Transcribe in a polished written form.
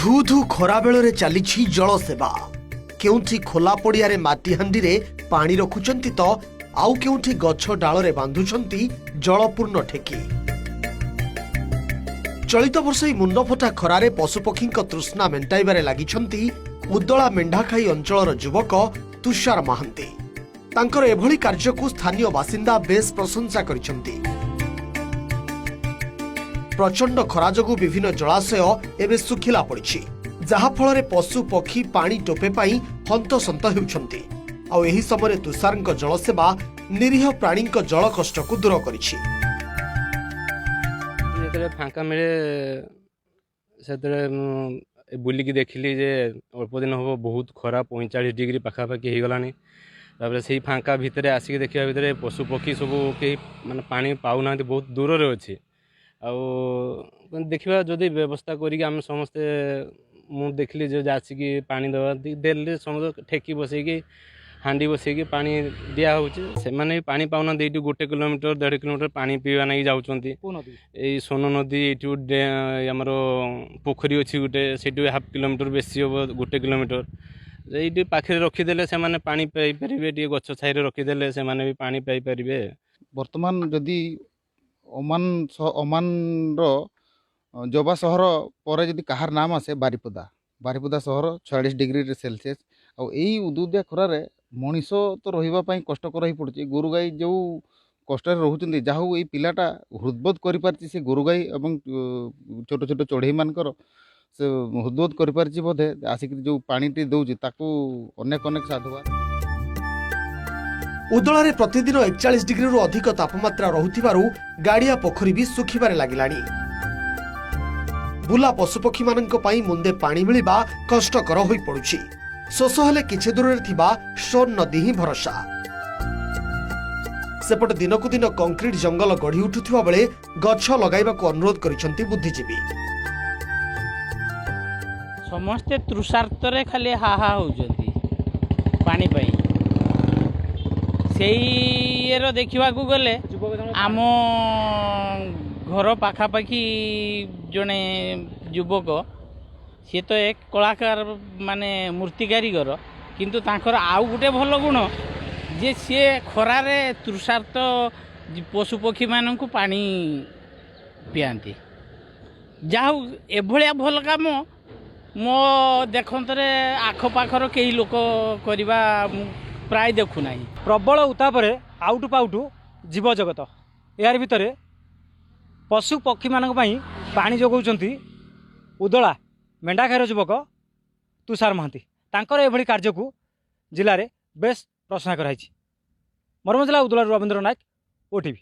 धू धू खरा बेଳରେ ଚାଲିଛି ଜଳ ସେବା। କେଉଁଠି ଖୋଲା ପଡ଼ିଆରେ ମାଟି ହାଣ୍ଡିରେ ପାଣି ରଖୁଛନ୍ତି ତ ଆଉ କେଉଁଠି ଗଛ ଡାଳରେ ବାନ୍ଧୁଛନ୍ତି ଜଳପୂର୍ଣ୍ଣ ଠେକି। ଚଳିତ ବର୍ଷ ଏହି ମୁଣ୍ଡଫଟା ଖରାରେ ପଶୁପକ୍ଷୀଙ୍କ ତୃଷ୍ଣା ମେଣ୍ଟାଇବାରେ ଲାଗିଛନ୍ତି ଉଦଳା ମେଣ୍ଢାଖାଇ ଅଞ୍ଚଳର ଯୁବକ ତୁଷାର ମହାନ୍ତି। ତାଙ୍କର ଏଭଳି କାର୍ଯ୍ୟକୁ ସ୍ଥାନୀୟ ବାସିନ୍ଦା ବେଶ୍ ପ୍ରଶଂସା କରିଛନ୍ତି। प्रचंड खरा जोगु विभिन्न जलाशय एवं सुखिला पड़ी जहाँफल पशु पक्षी पानी टोपे हंतसंत होउछंती। आ एही समय तुषार जलसेवा निरीह प्राणी जल कष्ट को दूर कर फांका मिले से बुलिकी देखिली जे अल्प दिन हम बहुत खरा 45 डिग्री पाखापाखि हो गलानी। तापर से फांका भितर आसिक देखा भितर पशु पक्षी सब कहीं माने पानी पाऊना बहुत दूर रे अच्छी। देखा जदि व्यवस्था करें समस्ते मु देखली जो आसिक पानी दवा देले समस्त ठेकी बसैकी हांडी बसैकी पानी दिया से माने पानी पाऊना ये 1 किलोमीटर 1.5 किलोमीटर पानी पीवा नहीं जाऊँच। यही सोन नदी ये आमर पोखरी अच्छी गोटे से 1/2 किलोमीटर बेसी हम 1 किलोमीटर ये पाखे रखीदे से मैंने पानी पाइपर गछ छाई रखीदे से भी पानी पाइपर। बर्तमान जदि ओमान जोबा सहर पर जदि कहार नाम आसे बारिपदा सहर 46 डिग्री सेल्सियस और यही उदुदिया खरार मनीष तो रही कष्टकर हो पड़ी। गोरु गाई जो कष्ट रोचे जहाँ ये पिलाटा हृदबोध कर गोरु गाई और छोट छोट चढ़ई मानकर से हृदबोध कर बोधे आसिक जो पानी दौर ताकू अनेक अनेक साधुवाद। उदलारे प्रतिदिन 41 डिग्री रु अधिक तापमात्रा रहुथिबारु गाड़िया पोखरी भी सुखिबारे लागिलानी। बुला पशुपक्षी माननक पई मुंदे पानी मिलिबा कष्टकर होई पडुछि। शोष हेले किछि दूर थिबा सोन नदी ही भरोसा। सेपट दिनकु दिन कंक्रीट जंगल गढ़ी उठुथिबा बेले गछ लगाइबाकू अनुरोध करिसंती बुद्धिजीवी। समस्ते तृषार्तरे खाली हाहा होउजंती पानी पाई से देखा गले आम घर पाखापाखि जड़े युवक सी तो एक कलाकार माने मूर्ति कारीगर किंतु तांकर आउ गोटे भल गुण जे सी खरारे तृषार्त पशुपक्षी मानू पानी पियांती। जाऊ एभलिया भल काम मो देखंतरे आखपाखर कई लोक करवा प्राय देखु ना। प्रबल उतापर आउटु पाउटु जीव जगत यार भितर पशु पक्षी मानक पई पानी जोगाउछंती उदला मेंढाखाईर युवक तुषार महांती। तांकर एभली कार्य को जिले में बेस प्रशंसा कराई। मरम जिला उदला रवींद्र नायक, ओटीवी।